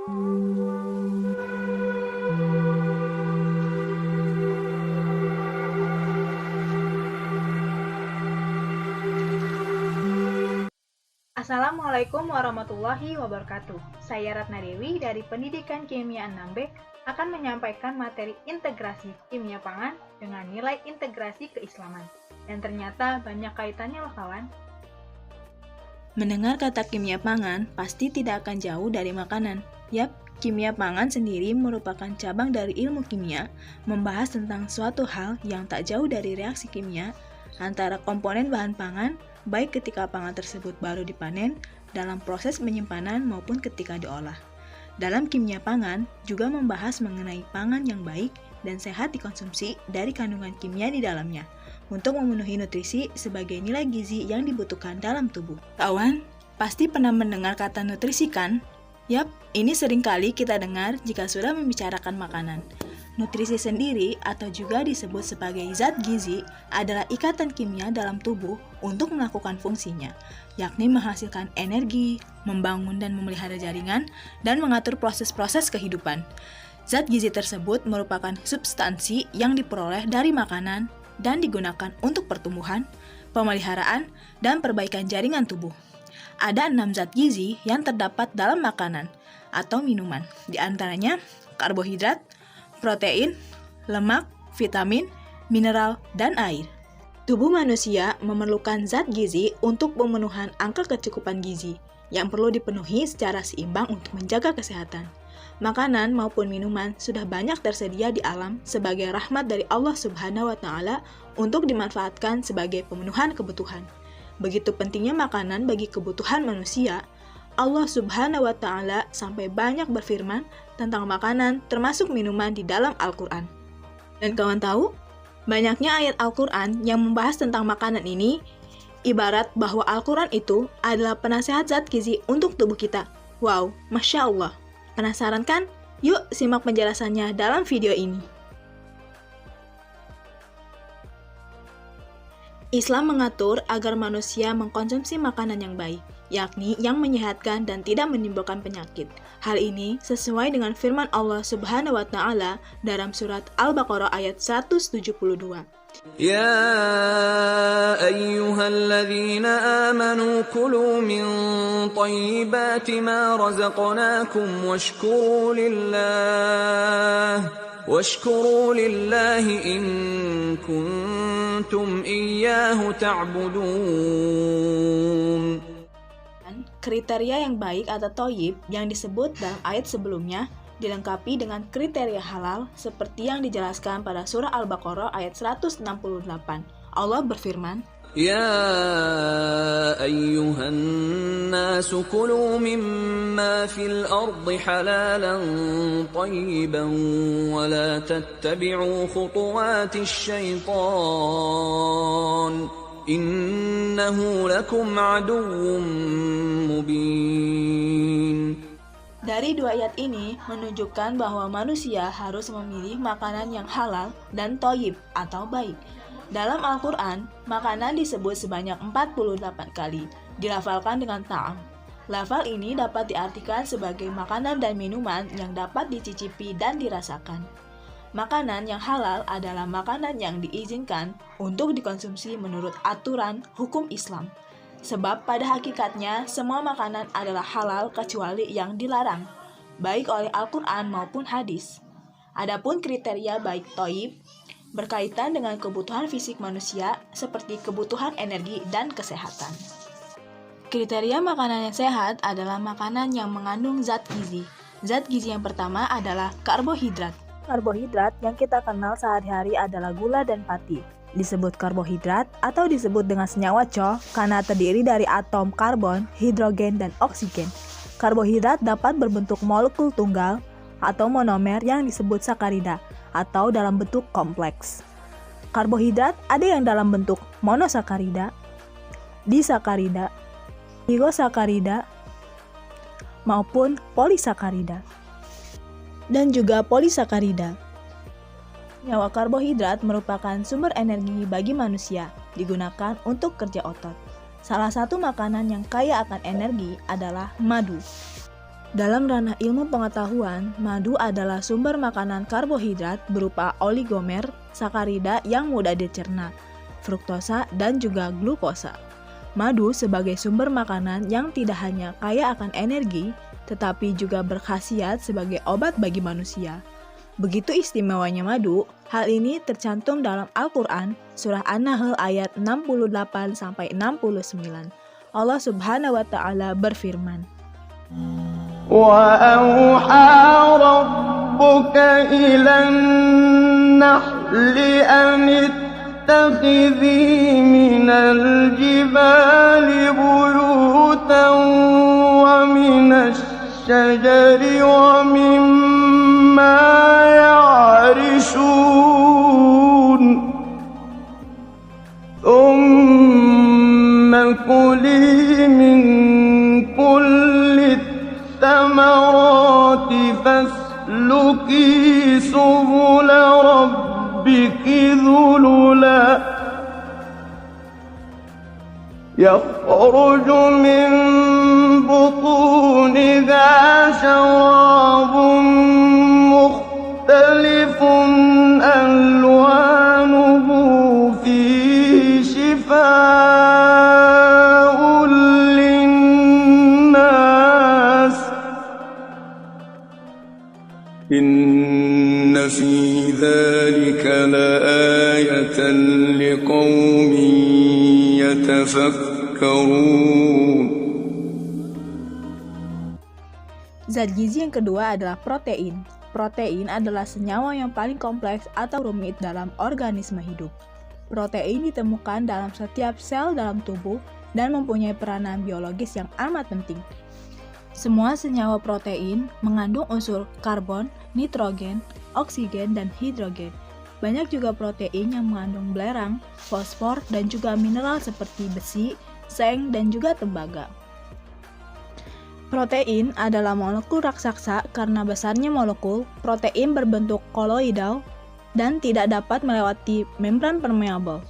Assalamualaikum warahmatullahi wabarakatuh. Saya Ratna Dewi dari Pendidikan Kimia 6B akan menyampaikan materi integrasi kimia pangan dengan nilai integrasi keislaman. Dan ternyata banyak kaitannya loh kawan. Mendengar kata kimia pangan pasti tidak akan jauh dari makanan. Yap, kimia pangan sendiri merupakan cabang dari ilmu kimia, membahas tentang suatu hal yang tak jauh dari reaksi kimia antara komponen bahan pangan, baik ketika pangan tersebut baru dipanen, dalam proses penyimpanan maupun ketika diolah. Dalam kimia pangan juga membahas mengenai pangan yang baik dan sehat dikonsumsi dari kandungan kimia di dalamnya, untuk memenuhi nutrisi sebagai nilai gizi yang dibutuhkan dalam tubuh. Kawan, pasti pernah mendengar kata nutrisi kan? Yap, ini seringkali kita dengar jika sudah membicarakan makanan. Nutrisi sendiri atau juga disebut sebagai zat gizi adalah ikatan kimia dalam tubuh untuk melakukan fungsinya, yakni menghasilkan energi, membangun dan memelihara jaringan, dan mengatur proses-proses kehidupan. Zat gizi tersebut merupakan substansi yang diperoleh dari makanan dan digunakan untuk pertumbuhan, pemeliharaan, dan perbaikan jaringan tubuh. Ada 6 zat gizi yang terdapat dalam makanan atau minuman, di antaranya karbohidrat, protein, lemak, vitamin, mineral, dan air. Tubuh manusia memerlukan zat gizi untuk pemenuhan angka kecukupan gizi yang perlu dipenuhi secara seimbang untuk menjaga kesehatan. Makanan maupun minuman sudah banyak tersedia di alam sebagai rahmat dari Allah Subhanahu wa Ta'ala untuk dimanfaatkan sebagai pemenuhan kebutuhan. Begitu pentingnya makanan bagi kebutuhan manusia, Allah Subhanahu wa Ta'ala sampai banyak berfirman tentang makanan termasuk minuman di dalam Al-Quran. Dan kawan tahu, banyaknya ayat Al-Quran yang membahas tentang makanan ini ibarat bahwa Al-Quran itu adalah penasehat zat gizi untuk tubuh kita. Wow, Masya Allah. Penasaran kan? Yuk simak penjelasannya dalam video ini. Islam mengatur agar manusia mengkonsumsi makanan yang baik, yakni yang menyehatkan dan tidak menimbulkan penyakit. Hal ini sesuai dengan firman Allah Subhanahu wa Ta'ala dalam surat Al-Baqarah ayat 172. يا أيها الذين آمنوا كلوا من طيبات ما رزقناكم واشكروا لله إن كنتم إياه تعبدون. Kriteria yang baik atau thayyib yang disebut dalam ayat sebelumnya dilengkapi dengan kriteria halal seperti yang dijelaskan pada surah Al-Baqarah ayat 168. Allah berfirman, Ya ayyuhan nasu kulu mimma fil ardi halalan tayyiban wa la tattabi'u khutuwatis syaitan innahu lakum aduwwum mubin. Dari dua ayat ini menunjukkan bahwa manusia harus memilih makanan yang halal dan thayyib atau baik. Dalam Al-Quran, makanan disebut sebanyak 48 kali, dilafalkan dengan ta'am. Lafal ini dapat diartikan sebagai makanan dan minuman yang dapat dicicipi dan dirasakan. Makanan yang halal adalah makanan yang diizinkan untuk dikonsumsi menurut aturan hukum Islam. Sebab pada hakikatnya semua makanan adalah halal kecuali yang dilarang, baik oleh Al-Quran maupun hadis. Adapun kriteria baik thayyib berkaitan dengan kebutuhan fisik manusia seperti kebutuhan energi dan kesehatan. Kriteria makanan yang sehat adalah makanan yang mengandung zat gizi. Zat gizi yang pertama adalah karbohidrat. Karbohidrat yang kita kenal sehari-hari adalah gula dan pati. Disebut karbohidrat atau disebut dengan senyawa CH karena terdiri dari atom karbon, hidrogen, dan oksigen. Karbohidrat dapat berbentuk molekul tunggal atau monomer yang disebut sakarida atau dalam bentuk kompleks. Karbohidrat ada yang dalam bentuk monosakarida, disakarida, oligosakarida, maupun polisakarida, dan juga polisakarida. Senyawa karbohidrat merupakan sumber energi bagi manusia, digunakan untuk kerja otot. Salah satu makanan yang kaya akan energi adalah madu. Dalam ranah ilmu pengetahuan, madu adalah sumber makanan karbohidrat berupa oligomer, sakarida yang mudah dicerna, fruktosa, dan juga glukosa. Madu sebagai sumber makanan yang tidak hanya kaya akan energi, tetapi juga berkhasiat sebagai obat bagi manusia. Begitu istimewanya madu, hal ini tercantum dalam Al-Quran, surah An-Nahl ayat 68-69. Allah Subhanahu wa Ta'ala berfirman, وَأَوْحَى رَبُّكَ إِلَى النَّحْلِ أَنِ اتَّخِذِي مِنَ الْجِبَالِ بُيُوتًا وَمِنَ الشَّجَرِ وَمِمَّا يَعْرِشُونَ ثُمَّ كُلِي مِن كُلِّ الثَّمَرَاتِ فَاسْلُكِي سُبُلَ رَبِّكِ ذُلُلًا يَخْرُجُ مِن بُطُونِهَا شَرَابٌ مُخْتَلِفٌ أَلْوَانُهُ فِيهِ شِفَاءٌ لِلنَّاسِ إِنَّ فِي ذَلِكَ لَآيَةً لِقَوْمٍ يَتَفَكَّرُونَ. Zat gizi yang kedua adalah protein. Protein adalah senyawa yang paling kompleks atau rumit dalam organisme hidup. Protein ditemukan dalam setiap sel dalam tubuh dan mempunyai peranan biologis yang amat penting. Semua senyawa protein mengandung unsur karbon, nitrogen, oksigen, dan hidrogen. Banyak juga protein yang mengandung belerang, fosfor, dan juga mineral seperti besi, seng, dan juga tembaga. Protein adalah molekul raksasa karena besarnya molekul, protein berbentuk koloidal dan tidak dapat melewati membran permeabel.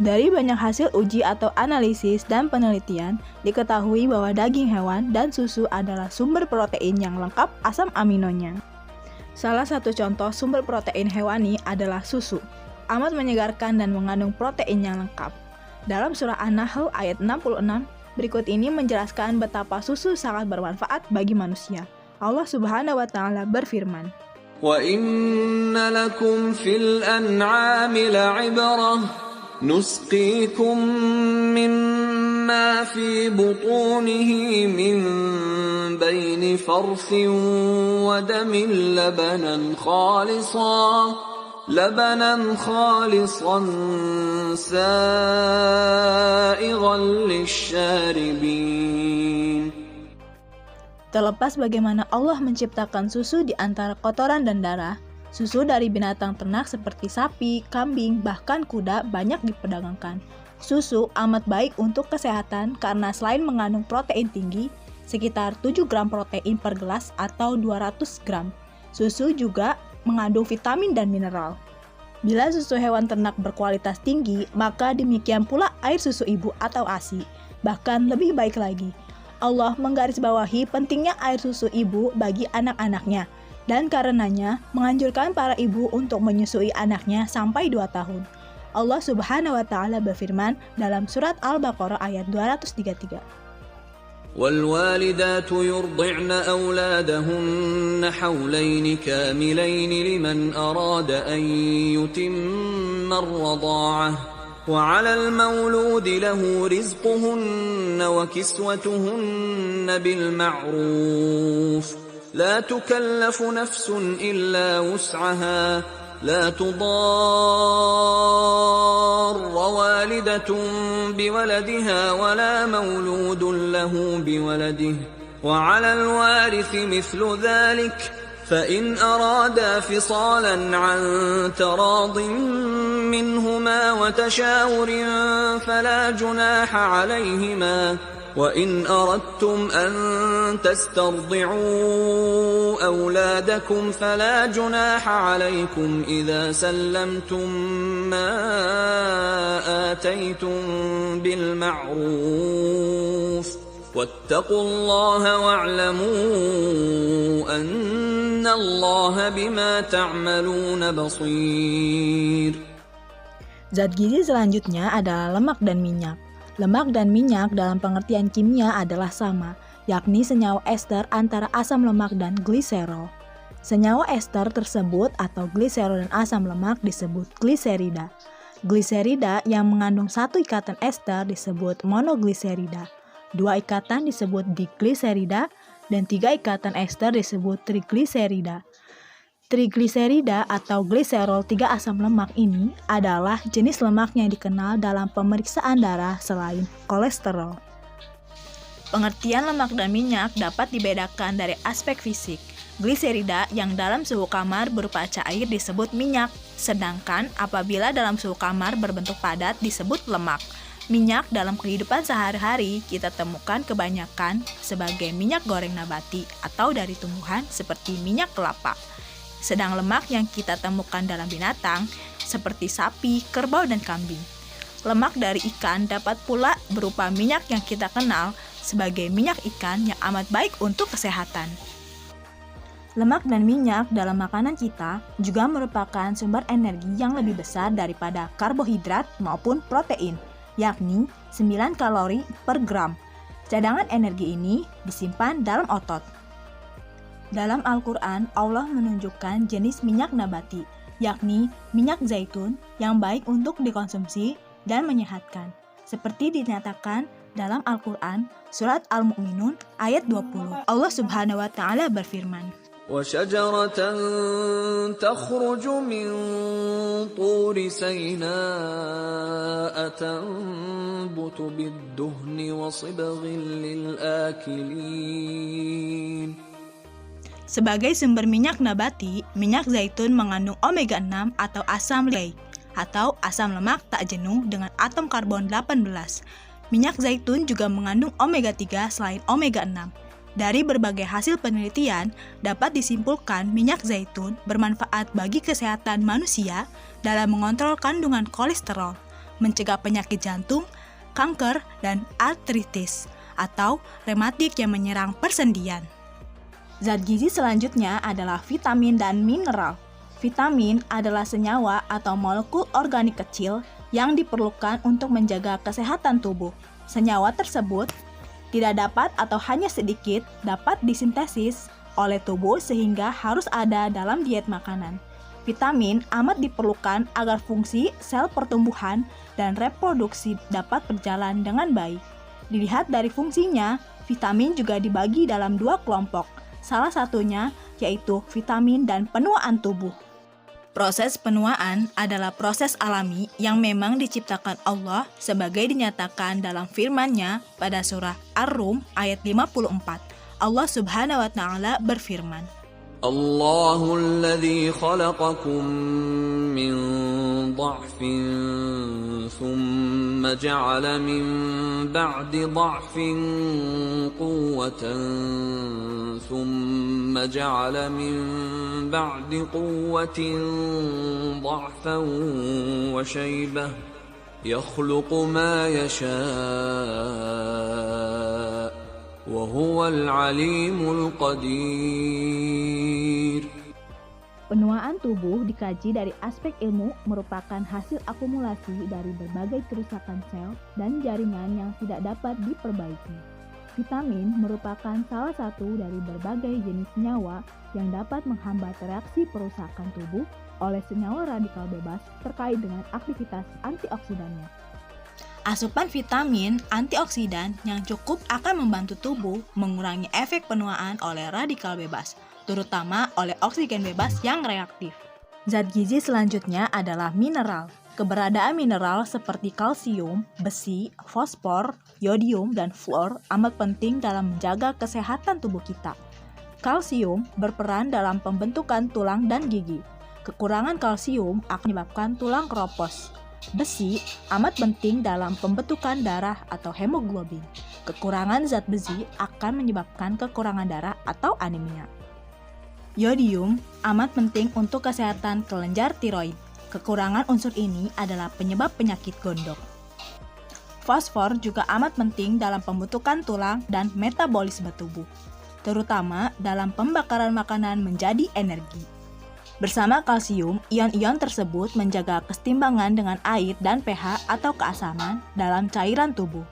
Dari banyak hasil uji atau analisis dan penelitian, diketahui bahwa daging hewan dan susu adalah sumber protein yang lengkap asam aminonya. Salah satu contoh sumber protein hewani adalah susu, amat menyegarkan dan mengandung protein yang lengkap. Dalam surah An-Nahl ayat 66, berikut ini menjelaskan betapa susu sangat bermanfaat bagi manusia. Allah Subhanahu wa Ta'ala berfirman, وَإِنَّ لَكُمْ فِي الْأَنْعَامِ لَعِبْرَةً نُسْقِيكُم مِّمَّا فِي بُطُونِهِ مِن بَيْنِ فَرْثٍ وَدَمٍ لَبَنًا خَالِصًا سَائِغًا لِلشَّارِبِينَ. terlepas bagaimana Allah menciptakan susu di antara kotoran dan darah, susu dari binatang ternak seperti sapi, kambing, bahkan kuda banyak diperdagangkan. Susu amat baik untuk kesehatan karena selain mengandung protein tinggi, sekitar 7 gram protein per gelas atau 200 gram, susu juga mengandung vitamin dan mineral. Bila susu hewan ternak berkualitas tinggi, maka demikian pula air susu ibu atau ASI, bahkan lebih baik lagi. Allah menggarisbawahi pentingnya air susu ibu bagi anak-anaknya, dan karenanya menganjurkan para ibu untuk menyusui anaknya sampai 2 tahun. Allah Subhanahu wa Ta'ala berfirman dalam surat Al-Baqarah ayat 233. وَالْوَالِدَاتُ يُرْضِعْنَ أَوْلَادَهُنَّ حَوْلَيْنِ كَامِلَيْنِ لِمَنْ أَرَادَ أَنْ يُتِمَّ الرَّضَاعَةَ وَعَلَى الْمَوْلُودِ لَهُ رِزْقُهُنَّ وَكِسْوَتُهُنَّ بِالْمَعْرُوفِ لَا تُكَلَّفُ نَفْسٌ إِلَّا وُسْعَهَا لَا تُضَارَّ وَالِدَةٌ بِوَلَدِهَا وَلَا مَوْلُودٌ لَهُ بِوَلَدِهِ وَعَلَى الْوَارِثِ مِثْلُ ذَلِكَ فَإِنْ أَرَادَا فِصَالًا عَنْ تَرَاضٍ مِّنْهُمَا وَتَشَاوُرٍ فَلَا جُنَاحَ عَلَيْهِمَا وَإِنْ أَرَدْتُمْ أَنْ تَسْتَرْضِعُوا أَوْلَادَكُمْ فَلَا جُنَاحَ عَلَيْكُمْ إِذَا سَلَّمْتُمْ مَا آتَيْتُمْ بِالْمَعْرُوفِ واتقوا الله واعلموا أن الله بما تعملون بصير. Zat gizi selanjutnya adalah lemak dan minyak. Lemak dan minyak dalam pengertian kimia adalah sama, yakni senyawa ester antara asam lemak dan gliserol. Senyawa ester tersebut atau gliserol dan asam lemak disebut gliserida. Gliserida yang mengandung satu ikatan ester disebut monogliserida. 2 ikatan disebut digliserida, dan 3 ikatan ester disebut trigliserida. Trigliserida atau gliserol 3 asam lemak ini adalah jenis lemak yang dikenal dalam pemeriksaan darah selain kolesterol. Pengertian lemak dan minyak dapat dibedakan dari aspek fisik. Gliserida yang dalam suhu kamar berupa cair disebut minyak, sedangkan apabila dalam suhu kamar berbentuk padat disebut lemak. Minyak dalam kehidupan sehari-hari kita temukan kebanyakan sebagai minyak goreng nabati atau dari tumbuhan seperti minyak kelapa. Sedang lemak yang kita temukan dalam binatang seperti sapi, kerbau, dan kambing. Lemak dari ikan dapat pula berupa minyak yang kita kenal sebagai minyak ikan yang amat baik untuk kesehatan. Lemak dan minyak dalam makanan kita juga merupakan sumber energi yang lebih besar daripada karbohidrat maupun protein, yakni 9 kalori per gram. Cadangan energi ini disimpan dalam otot. Dalam Al-Quran, Allah menunjukkan jenis minyak nabati, yakni minyak zaitun yang baik untuk dikonsumsi dan menyehatkan. Seperti dinyatakan dalam Al-Quran, surat Al-Mu'minun ayat 20. Allah Subhanahu wa Ta'ala berfirman, وشجرة تخرج من طور سيناء تنبت بالدهن وصبغ للآكلين. Sebagai sumber minyak nabati, minyak zaitun mengandung omega 6 atau asam lemak atau asam lemak tak jenuh dengan atom karbon 18. Minyak zaitun juga mengandung omega 3 selain omega 6. Dari berbagai hasil penelitian, dapat disimpulkan minyak zaitun bermanfaat bagi kesehatan manusia dalam mengontrol kandungan kolesterol, mencegah penyakit jantung, kanker, dan artritis atau rematik yang menyerang persendian. Zat gizi selanjutnya adalah vitamin dan mineral. Vitamin adalah senyawa atau molekul organik kecil yang diperlukan untuk menjaga kesehatan tubuh. Senyawa tersebut tidak dapat atau hanya sedikit dapat disintesis oleh tubuh sehingga harus ada dalam diet makanan. Vitamin amat diperlukan agar fungsi sel pertumbuhan dan reproduksi dapat berjalan dengan baik. Dilihat dari fungsinya, vitamin juga dibagi dalam 2 kelompok. Salah satunya yaitu vitamin dan penuaan tubuh. Proses penuaan adalah proses alami yang memang diciptakan Allah sebagai dinyatakan dalam firman-Nya pada surah Ar-Rum ayat 54. Allah Subhanahu wa Ta'ala berfirman, Allahul ladzi khalaqakum min dha'fin thumma ja'ala min ba'di dha'fin quwwatan thumma ja'ala min ba'di quwwatin dha'fan wa shaybah yakhluqu ma yasha' wa huwal alimul qadir. Penuaan tubuh dikaji dari aspek ilmu merupakan hasil akumulasi dari berbagai kerusakan sel dan jaringan yang tidak dapat diperbaiki. Vitamin merupakan salah satu dari berbagai jenis senyawa yang dapat menghambat reaksi perusakan tubuh oleh senyawa radikal bebas terkait dengan aktivitas antioksidannya. Asupan vitamin antioksidan yang cukup akan membantu tubuh mengurangi efek penuaan oleh radikal bebas, terutama oleh oksigen bebas yang reaktif. Zat gizi selanjutnya adalah mineral. Keberadaan mineral seperti kalsium, besi, fosfor, yodium, dan fluor amat penting dalam menjaga kesehatan tubuh kita. Kalsium berperan dalam pembentukan tulang dan gigi. Kekurangan kalsium akan menyebabkan tulang keropos. Besi amat penting dalam pembentukan darah atau hemoglobin. Kekurangan zat besi akan menyebabkan kekurangan darah atau anemia. Yodium amat penting untuk kesehatan kelenjar tiroid. Kekurangan unsur ini adalah penyebab penyakit gondok. Fosfor juga amat penting dalam pembentukan tulang dan metabolisme tubuh, terutama dalam pembakaran makanan menjadi energi. Bersama kalsium, ion-ion tersebut menjaga kesetimbangan dengan air dan pH atau keasaman dalam cairan tubuh.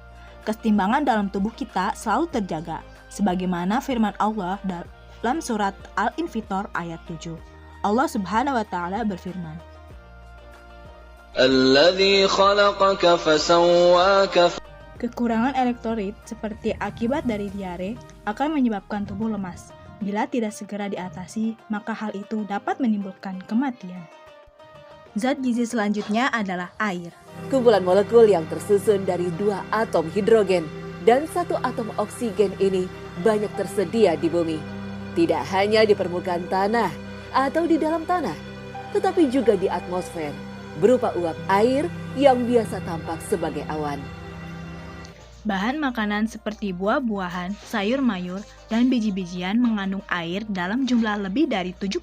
Kesetimbangan dalam tubuh kita selalu terjaga, sebagaimana firman Allah dalam surat Al-Infitor ayat 7. Allah Subhanahu wa Ta'ala berfirman, الذي خلقك فسواك. kekurangan elektrolit seperti akibat dari diare akan menyebabkan tubuh lemas. Bila tidak segera diatasi, maka hal itu dapat menimbulkan kematian. Zat gizi selanjutnya adalah air. Kumpulan molekul yang tersusun dari 2 atom hidrogen dan 1 atom oksigen ini banyak tersedia di bumi. Tidak hanya di permukaan tanah atau di dalam tanah, tetapi juga di atmosfer, berupa uap air yang biasa tampak sebagai awan. Bahan makanan seperti buah-buahan, sayur-mayur, dan biji-bijian mengandung air dalam jumlah lebih dari 70%.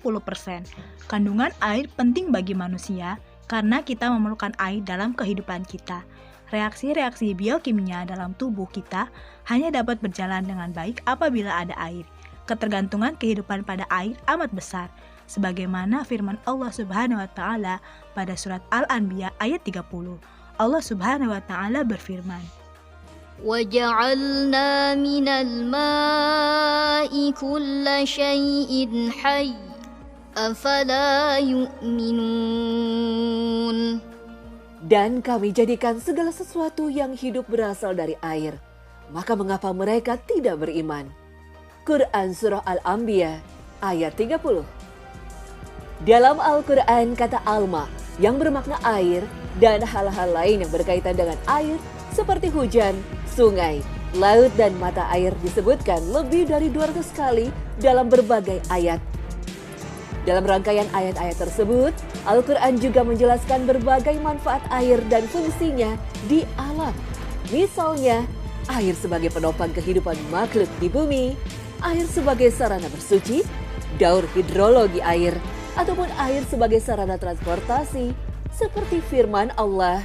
Kandungan air penting bagi manusia karena kita memerlukan air dalam kehidupan kita. Reaksi-reaksi biokimia dalam tubuh kita hanya dapat berjalan dengan baik apabila ada air. Ketergantungan kehidupan pada air amat besar, sebagaimana firman Allah Subhanahu wa Ta'ala pada surat Al-Anbiya ayat 30. Allah Subhanahu wa Ta'ala berfirman, وَجَعَلْنَا مِنَ الْمَاءِ كُلَّ شَيْءٍ حَيٍّ أَفَلَا يُؤْمِنُونَ. Dan kami jadikan segala sesuatu yang hidup berasal dari air. Maka mengapa mereka tidak beriman? Quran Surah Al-Anbiya ayat 30. Dalam Al-Quran kata alma yang bermakna air dan hal-hal lain yang berkaitan dengan air seperti hujan, sungai, laut, dan mata air disebutkan lebih dari 200 kali dalam berbagai ayat. Dalam rangkaian ayat-ayat tersebut, Al-Quran juga menjelaskan berbagai manfaat air dan fungsinya di alam. Misalnya, air sebagai penopang kehidupan makhluk di bumi, air sebagai sarana bersuci, daur hidrologi air, ataupun air sebagai sarana transportasi, seperti firman Allah,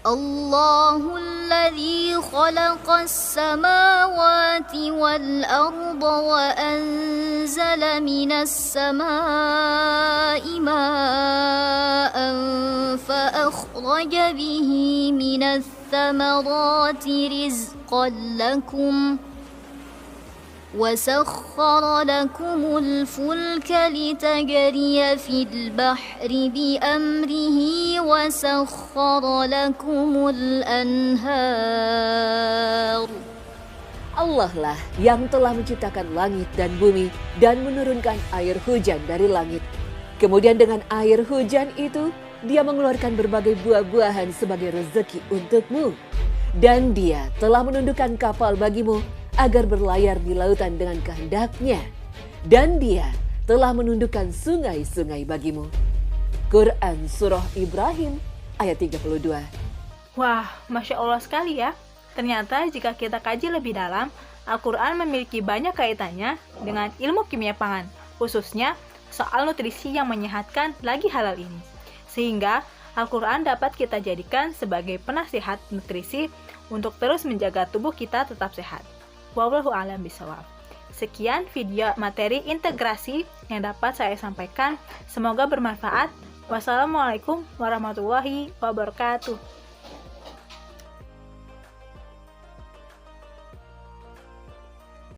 الله الذي خلق السماوات والأرض وأنزل من السماء ماء فأخرج به من الثمرات رزقا لكم وسخر لكم الفلك لتجري في البحر بأمره وسخر لكم الأنهار. Allah lah yang telah menciptakan langit dan bumi dan menurunkan air hujan dari langit. Kemudian dengan air hujan itu, Dia mengeluarkan berbagai buah-buahan sebagai rezeki untukmu. Dan Dia telah menundukkan kapal bagimu agar berlayar di lautan dengan kehendaknya. Dan Dia telah menundukkan sungai-sungai bagimu. Quran Surah Ibrahim ayat 32. Wah, Masya Allah sekali ya. Ternyata jika kita kaji lebih dalam, Al-Quran memiliki banyak kaitannya dengan ilmu kimia pangan, khususnya soal nutrisi yang menyehatkan lagi halal ini. Sehingga Al-Quran dapat kita jadikan sebagai penasihat nutrisi untuk terus menjaga tubuh kita tetap sehat. Wallahu a'lam bishawab. Sekian video materi integrasi yang dapat saya sampaikan. Semoga bermanfaat. Wassalamualaikum warahmatullahi wabarakatuh.